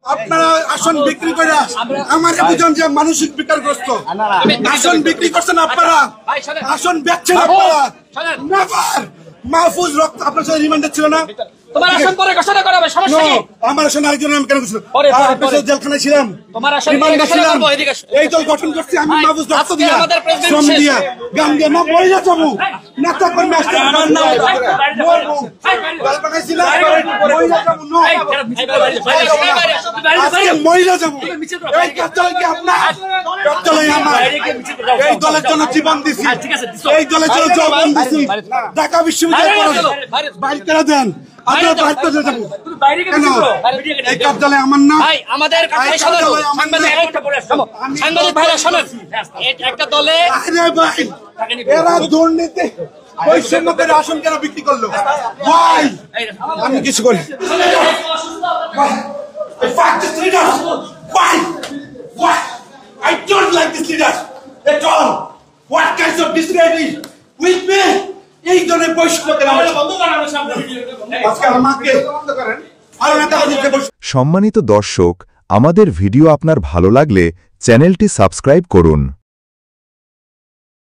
আপনারা আসন বিক্রি করে আমার বুঝুন যে মানসিক বিকারগ্রস্ত আসন বিক্রি করছেন আপনারা আসন বেচছেন আপনারা নেভার মাহফুজ রক্ত আপনার সাথে রিমান্ডে ছিল না তোমার আসন পরে ঘোষণা করা হবে সমস্যা কি আমার আসন আরেকজন নাম কেন ঘোষণা আপনার জেলখানায় ছিলাম তোমার আসন রিমান্ডে ছিলাম এই দল গঠন করছি আমি মাহফুজ রক্ত দিয়া শ্রম দিয়া গান দিয়া না মহিলা যাবো নেতা কর্মী আসতে মহিলা যাবো এই কার্যালয় আপনার কার্যালয় আমার এই দলের জন্য জীবন দিছি এই দলের জন্য জীবন দিছি ঢাকা বিশ্ববিদ্যালয় বাইরে করে দেন আপনারা বাইরে করে যাবো কেন এই কার্যালয় আমার না আমাদের সাংবাদিক ভাইরা শোনেন একটা দলে এরা দুর্নীতি বৈষম্য করে আসন কেন বিক্রি করলো ভাই আমি কিছু করি Why? I don't like this leader at all. What kinds of disgrace with me? এই ধরনের বৈষম্য কেন আজকে আমাকে আরো নেতা সম্মানিত দর্শক, আমাদের ভিডিও আপনার ভালো লাগলে চ্যানেলটি সাবস্ক্রাইব করুন।